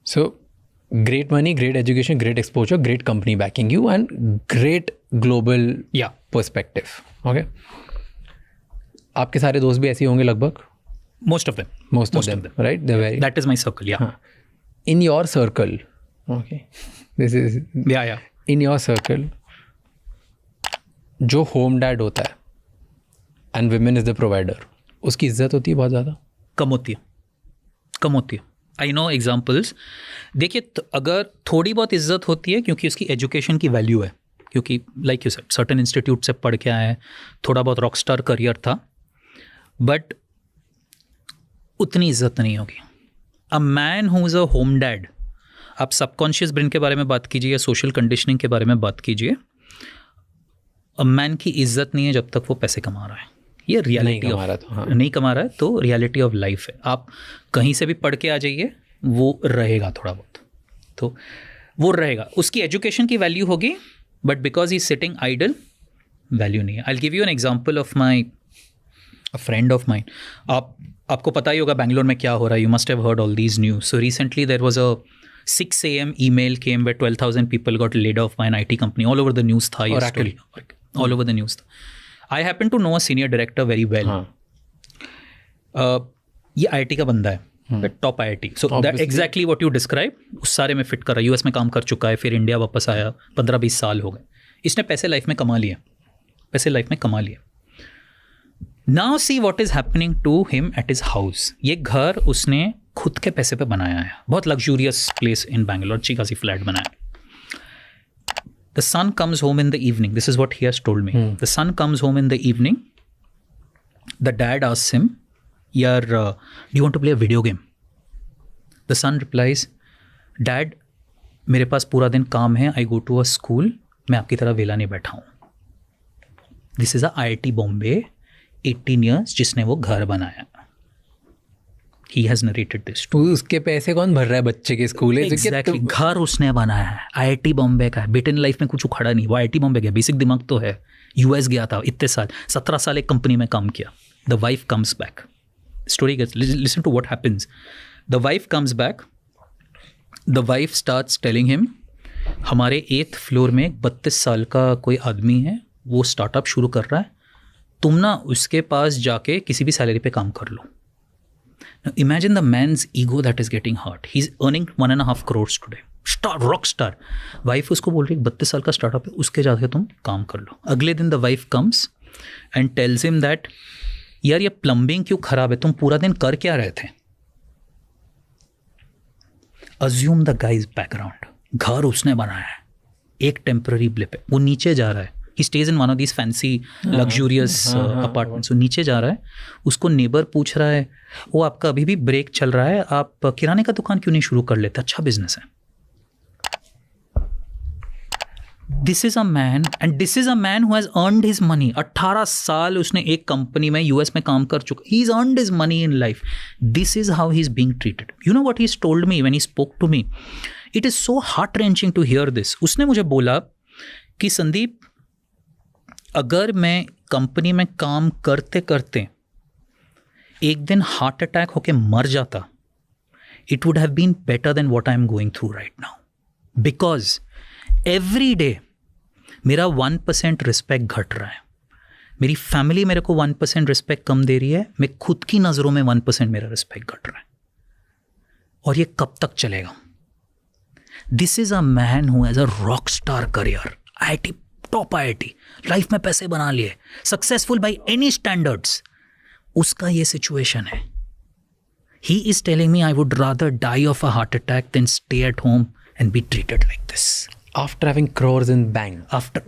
So great money, great education, great exposure, great company backing you, and great global perspective. Okay. आपके सारे दोस्त भी ऐसे होंगे लगभग? Most of them. Most of them, right? They're very. That is my circle. Yeah. In your circle, okay. This is. Yeah. In your circle, जो home dad होता है and women is the provider, उसकी इज्जत होती है बहुत ज़्यादा? कम होती है. I know examples. देखिए, अगर थोड़ी बहुत इज्जत होती है क्योंकि उसकी एजुकेशन की वैल्यू है, क्योंकि like you said certain institute से पढ़ के आए हैं, थोड़ा बहुत रॉकस्टार करियर था, बट उतनी इज्जत नहीं होगी. A man who is a home dad, आप सबकॉन्शियस ब्रेन के बारे में बात कीजिए या सोशल कंडीशनिंग के बारे में बात कीजिए, अ मैन की इज्जत नहीं है जब तक वो पैसे कमा रहा है. ये रियलिटी नहीं कमा रहा है तो रियलिटी ऑफ लाइफ है. आप कहीं से भी पढ़ के आ जाइए, वो रहेगा थोड़ा बहुत, तो वो रहेगा. उसकी एजुकेशन की वैल्यू होगी, but because he sitting idle, value नहीं है. I will give you an example of my a friend of mine. आपको पता ही होगा बैंगलोर में क्या हो रहा है. You must have heard all these news. So recently there was a 6 AM email came where 12,000 people got laid off by an IT company. All over the news tha ye story. All over the news. I happen to know a senior director very well. ये IT का बंदा है, top IIT. So that exactly what you describe, उस सारे में fit कर रहा है. US में काम कर चुका है, फिर इंडिया वापस आया, 15-20 साल हो गए. इसने पैसे लाइफ में कमा लिए. Now see what is happening to him at his house. ये घर उसने खुद के पैसे पे बनाया है. बहुत लग्जूरियस प्लेस इन बैंगलोर, अच्छी खासी फ्लैट बनाया. The son comes home in the evening. This is what he has told me. The son comes home in the evening. The dad asks him, "Yaar, do you want to play a video game?" The son replies, "Dad, मेरे पास पूरा दिन काम है. I go to a school. मैं आपकी तरह वेला नहीं बैठा हूँ." This is a IIT Bombay, 18 years, जिसने वो घर बनाया. He has narrated this. उसके पैसे कौन भर रहा है बच्चे के स्कूल? Exactly. घर उसने बनाया है. IIT बॉम्बे का है. बेटे ने लाइफ में कुछ उखाड़ा नहीं. वो IIT बॉम्बे गया. बेसिक दिमाग तो है. US गया था इतने साल, 17 साल एक कंपनी में काम किया. The wife comes back. Story gets, listen to what happens. The wife comes back. The wife starts telling him, हमारे 8th फ्लोर में 32 साल का कोई आदमी है, वो स्टार्टअप शुरू कर रहा है. तुम ना उसके पास जाके किसी भी सैलरी पे काम कर लो. Now imagine the man's ego that is getting hurt. He's earning 1.5 crores today. Rock star. Wife उसको बोल रही है 32 साल का स्टार्टअप है, उसके जाके तुम काम कर लो. अगले दिन the wife comes and tells him that यार ये प्लम्बिंग क्यों खराब है, तुम पूरा दिन कर क्या रहे थे. Assume the guy's background. घर उसने बनाया है, एक टेम्पररी ब्लिप है, वो नीचे जा रहा है. He stays in one of these fancy luxurious apartments. So नीचे जा रहा है, उसको नेबर पूछ रहा है, वो आपका अभी भी ब्रेक चल रहा है, आप किराने का दुकान क्यों नहीं शुरू कर लेते, अच्छा बिजनेस है. This is a man, and this is a man who has earned his money. 18 साल उसने एक कंपनी में US में काम कर चुका. He's earned his money in life. This is how he's being treated. You know what he's told me when he spoke to me? It is so heart-wrenching to hear this. उसने मुझे बोला कि संदीप, अगर मैं कंपनी में काम करते करते एक दिन हार्ट अटैक होके मर जाता, it would have been better than what I am going through right now. Because every day मेरा 1% रिस्पेक्ट घट रहा है. मेरी फैमिली मेरे को 1% रिस्पेक्ट कम दे रही है. मैं खुद की नज़रों में 1% मेरा रिस्पेक्ट घट रहा है. और ये कब तक चलेगा? This is a man who has a rock star career, IIT, top IIT, life में पैसे बना लिए, सक्सेसफुल बाय एनी स्टैंडर्ड्स. उसका ये सिचुएशन है. He is telling me I would rather die of a heart attack than stay at home and be treated like this. After having crores in bank. After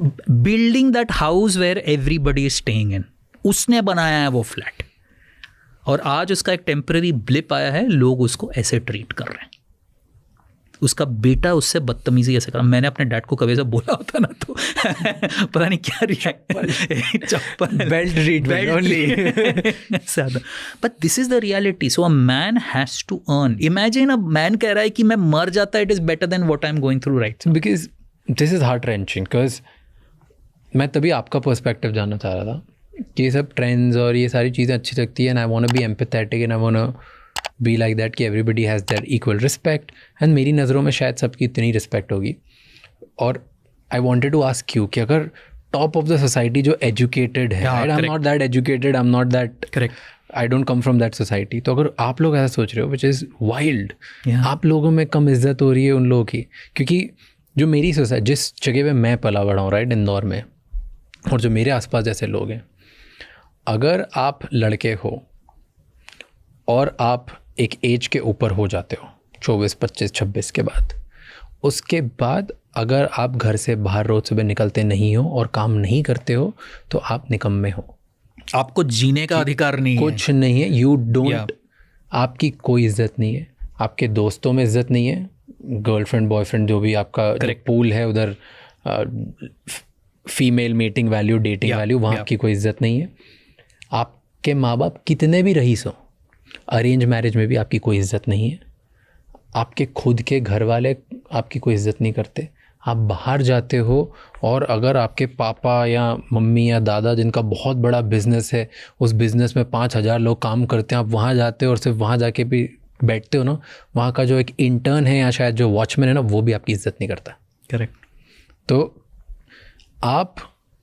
building that house where everybody is staying in. उसने बनाया है वो flat, और आज उसका एक temporary blip आया है, लोग उसको ऐसे ट्रीट कर रहे हैं. उसका बेटा उससे बदतमीजी ऐसे कर. मैंने अपने डैड को कभी ऐसा बोला होता ना तो पता नहीं क्या react. Chappal, belt treatment only. But this is the reality. So a man has to earn. Imagine a man कह रहा है कि मैं मर जाता, it is better than what I am going through right. Because this is heart wrenching. Because मैं तभी आपका पर्सपेक्टिव जानना चाह रहा था कि ये सब ट्रेंड्स और ये सारी चीज़ें अच्छी लगती है, and I want to be empathetic, and I want to be like that कि everybody has their equal respect, and मेरी नज़रों में शायद सबकी इतनी रिस्पेक्ट होगी. और I wanted to ask you कि अगर टॉप ऑफ द सोसाइटी जो एजुकेटेड है, I am not that educated, I am not that, correct, I don't come from that society, तो अगर आप लोग ऐसा सोच रहे हो विच इज़ वाइल्ड, आप लोगों में कम इज्जत हो रही है उन लोगों की, क्योंकि जो मेरी सोसाइटी, जिस जगह पे मैं पला बड़ा हूँ, राइट, इंदौर में, और जो मेरे आसपास जैसे लोग हैं, अगर आप लड़के हो और आप एक एज के ऊपर हो जाते हो 24, 25, 26 के बाद, उसके बाद अगर आप घर से बाहर रोज सुबह निकलते नहीं हो और काम नहीं करते हो तो आप निकम्मे हो, आपको जीने का अधिकार नहीं है, कुछ नहीं है, यू डोंट, आपकी कोई इज्जत नहीं है, आपके दोस्तों में इज्जत नहीं है, गर्लफ्रेंड बॉयफ्रेंड जो भी आपका पूल है उधर, female mating value, dating value, वहाँ आपकी कोई इज्जत नहीं है. आपके माँ बाप कितने भी रईस हो, अरेंज मैरिज में भी आपकी कोई इज्जत नहीं है, आपके खुद के घर वाले आपकी कोई इज्जत नहीं करते. आप बाहर जाते हो और अगर आपके पापा या मम्मी या दादा जिनका बहुत बड़ा बिजनेस है, उस बिज़नेस में 5,000 लोग काम करते हैं, आप वहाँ जाते हो और सिर्फ वहाँ जाके भी बैठते हो ना, वहाँ का जो एक इंटर्न है या शायद जो वॉचमैन है ना, वो भी आपकी इज्जत नहीं करता. करेक्ट. तो आप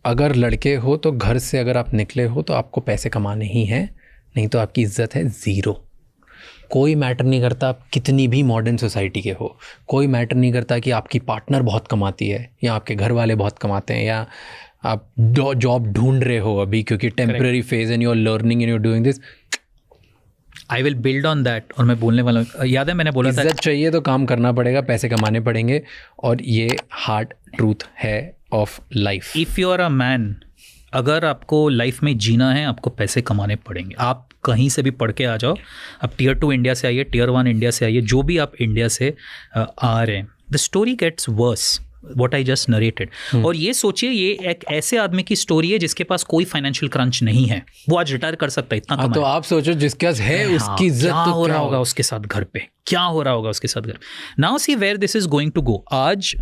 अगर लड़के हो तो घर से अगर आप निकले हो तो आपको पैसे कमाने ही हैं, नहीं तो आपकी इज्जत है ज़ीरो. कोई मैटर नहीं करता आप कितनी भी मॉडर्न सोसाइटी के हो, कोई मैटर नहीं करता कि आपकी पार्टनर बहुत कमाती है या आपके घर वाले बहुत कमाते हैं या आप जॉब ढूंढ रहे हो अभी क्योंकि temporary phase and you are learning and you are doing this. I will build on that. और मैं बोलने वाला हूँ, याद है मैंने बोला था, इज्जत चाहिए तो काम करना पड़ेगा, पैसे कमाने पड़ेंगे, और ये हार्ड ट्रूथ है of life. If you are a man, अगर आपको लाइफ में जीना है आपको पैसे कमाने पड़ेंगे. आप कहीं से भी पढ़ के आ जाओ, आप टियर 2 इंडिया से आइए, टियर 1 इंडिया से आइए, जो भी आप इंडिया से आ रहे हैं, the story gets worse, what I just narrated. और ये सोचिए, ये एक ऐसे आदमी की स्टोरी है जिसके पास कोई फाइनेंशियल क्रंच नहीं है, वो आज रिटायर कर सकता है, इतना कमाया. तो आप सोचो जिसके पास है उसकी इज्जत क्या तो हो रहा होगा उसके साथ घर पे, क्या हो रहा होगा उसके साथ घर. Now see where this is going to go. आज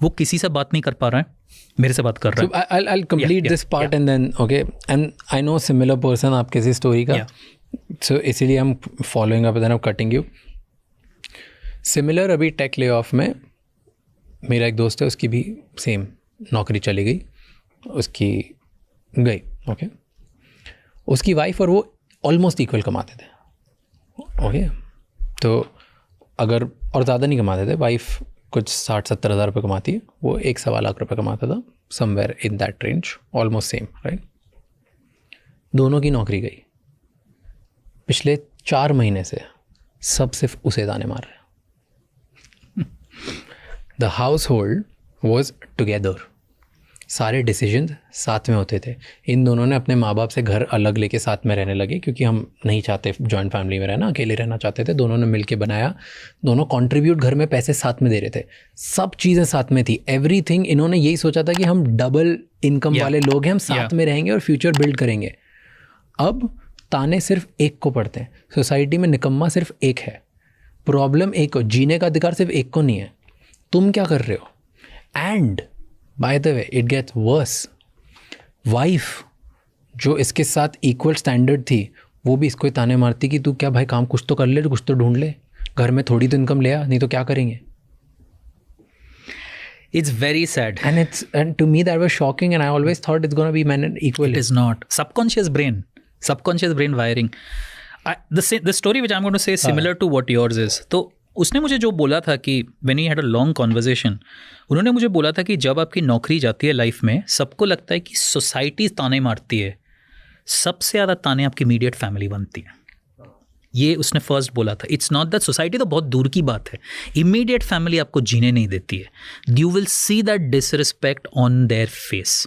वो किसी से बात नहीं कर पा रहा है, मेरे से बात कर रहा है. So I'll complete this part and then okay, and I know similar person आपके इसी स्टोरी का, so इसीलिए हम following up and then I'm cutting you. Similar अभी टेक ले ऑफ में मेरा एक दोस्त है, उसकी भी सेम नौकरी चली गई, उसकी गई, ओके. उसकी वाइफ और वो ऑलमोस्ट इक्वल कमाते थे, ओके. तो अगर और ज़्यादा नहीं कमाते थे, वाइफ कुछ 60-70 हज़ार रुपये कमाती है, वो 1-1.25 लाख रुपये कमाता था, somewhere in that range, almost same, right. दोनों की नौकरी गई. पिछले 4 महीने से सब सिर्फ उसे दाने मार रहे हैं. The house hold was together, सारे डिसीजन साथ में होते थे. इन दोनों ने अपने माँ बाप से घर अलग लेके साथ में रहने लगे क्योंकि हम नहीं चाहते जॉइंट फैमिली में रहना, अकेले रहना चाहते थे. दोनों ने मिलके बनाया, दोनों कंट्रीब्यूट घर में पैसे साथ में दे रहे थे, सब चीज़ें साथ में थी, एवरीथिंग. इन्होंने यही सोचा था कि हम डबल इनकम वाले लोग हैं, हम साथ में रहेंगे और फ्यूचर बिल्ड करेंगे. अब ताने सिर्फ एक को पड़ते हैं, सोसाइटी में निकम्मा सिर्फ एक है, प्रॉब्लम एक को, जीने का अधिकार सिर्फ एक को नहीं है. तुम क्या कर रहे हो? And by the way it gets worse. Wife जो इसके साथ इक्वल स्टैंडर्ड थी, वो भी इसको ही ताने मारती कि तू क्या भाई काम कुछ तो कर ले, कुछ तो ढूंढ ले, घर में थोड़ी तो इनकम ले आ, नहीं तो क्या करेंगे. It's very sad. And to me that was shocking, and I always thought it's going to be men and equal. It is not. Subconscious brain wiring. The story which I'm going to say is similar to what yours is. तो उसने मुझे जो बोला था कि when we had a long conversation, उन्होंने मुझे बोला था कि जब आपकी नौकरी जाती है लाइफ में, सबको लगता है कि सोसाइटी ताने मारती है, सबसे ज़्यादा ताने आपकी इमीडिएट फैमिली बनती है. ये उसने फर्स्ट बोला था. इट्स नॉट दैट सोसाइटी तो बहुत दूर की बात है, इमीडिएट फैमिली आपको जीने नहीं देती है. You will see that disrespect on their face.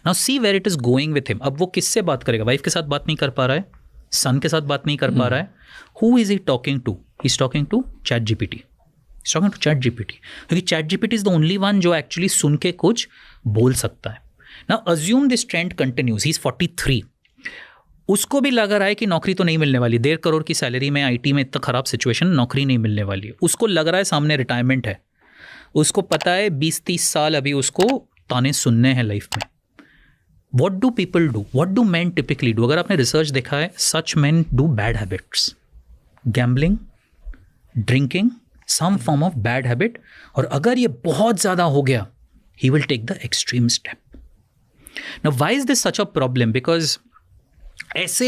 Now see where it is going with him. अब वो किससे बात करेगा? वाइफ के साथ बात नहीं कर पा रहा है, सन के साथ बात नहीं कर पा रहा है. Who is he talking to? He is talking to ChatGPT. He's talking to ChatGPT, क्योंकि ChatGPT is the only one जो एक्चुअली सुन के कुछ बोल सकता है. Now assume this trend continues. He's 43. उसको भी लग रहा है कि नौकरी तो नहीं मिलने वाली, 1.5 करोड़ की सैलरी में IT में इतना ख़राब सिचुएशन, नौकरी नहीं मिलने वाली है. उसको लग रहा है सामने रिटायरमेंट है, उसको पता है 20-30 साल अभी उसको ताने सुनने हैं लाइफ में. What do people do? What do men typically do? अगर आपने रिसर्च देखा है, such men do bad habits. Gambling, drinking, some form of bad habit, और अगर ये बहुत ज़्यादा हो गया he will take the extreme step. Now, why is this such a problem? Because ऐसे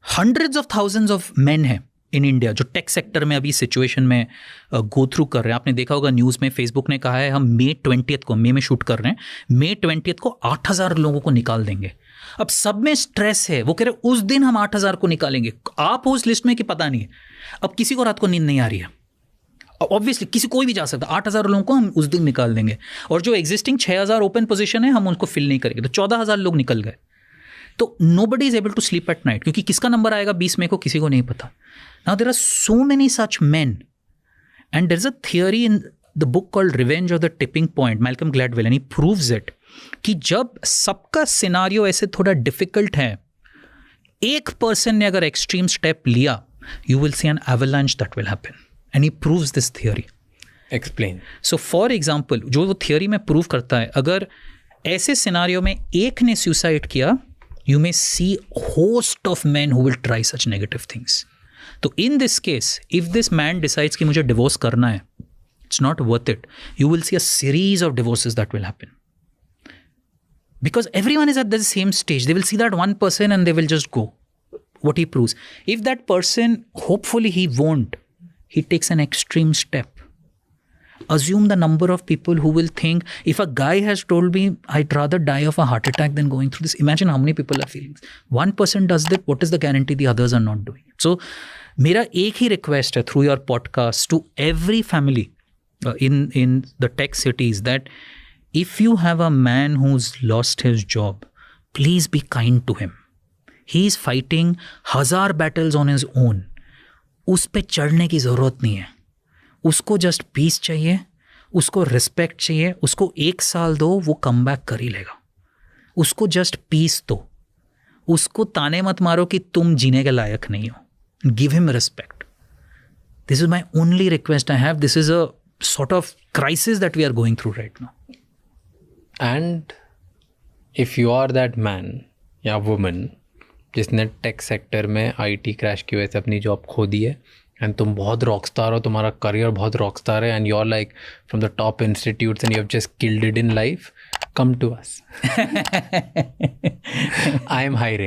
hundreds of thousands of men हैं in India जो टेक सेक्टर में अभी सिचुएशन में गो थ्रू कर रहे हैं. आपने देखा होगा न्यूज़ में, फेसबुक ने कहा है हम मई 20 को, मई में शूट कर रहे हैं, मई 20 को 8,000 लोगों को निकाल देंगे. अब सब में स्ट्रेस है, वो कह रहे उस दिन हम 8,000 को निकालेंगे. आप हो उस लिस्ट में कि पता नहीं है. अब किसी को रात को नींद नहीं आ रही है, ऑब्वियसली किसी कोई भी जा सकता. 8,000 लोगों को हम उस दिन निकाल देंगे, और जो एग्जिस्टिंग 6,000 ओपन पोजीशन है हम उनको फिल नहीं करेंगे, तो 14,000 लोग निकल गए. तो nobody is able to sleep at night, क्योंकि किसका नंबर आएगा 20 मई को किसी को नहीं पता. Now there are so many such men, and there is a theory in the book called revenge of the tipping point, Malcolm Gladwell, and he proves it कि जब सबका सिनारियो ऐसे थोड़ा डिफिकल्ट है, एक पर्सन ने अगर एक्सट्रीम स्टेप लिया, you will see an avalanche that will happen. And he proves this theory. Explain. So for example, जो वो theory में prove करता है, अगर ऐसे सिनारियो में एक ने suicide किया, you may see host of men who will try such negative things. तो in this case, if this man decides कि मुझे divorce करना है, it's not worth it. You will see a series of divorces that will happen. Because everyone is at the same stage. They will see that one person and they will just go. What he proves. If that person, hopefully he won't, he takes an extreme step. Assume the number of people who will think, if a guy has told me I'd rather die of a heart attack than going through this, imagine how many people are feeling this. One person does that, what is the guarantee the others are not doing it? So मेरा एक ही request है through your podcast to every family in the tech cities, that if you have a man who's lost his job, please be kind to him. He is fighting 1,000 battles on his own. उस पे चढ़ने की ज़रूरत नहीं है. उसको just piece चाहिए, उसको रिस्पेक्ट चाहिए, उसको 1 साल दो, वो कम बैक कर ही लेगा. उसको जस्ट पीस दो, उसको ताने मत मारो कि तुम जीने के लायक नहीं हो. Give him respect. This is my only request I have. This is a sort of crisis that we are going through right now. And if you are that man या वुमन जिसने टेक सेक्टर में IT crash की वजह से अपनी job खो दी है, and तुम बहुत रॉकस्टार हो, तुम्हारा करियर बहुत रॉकस्टार है, and you are like from the top institutes and you have just killed it in life, come to us. I am hiring.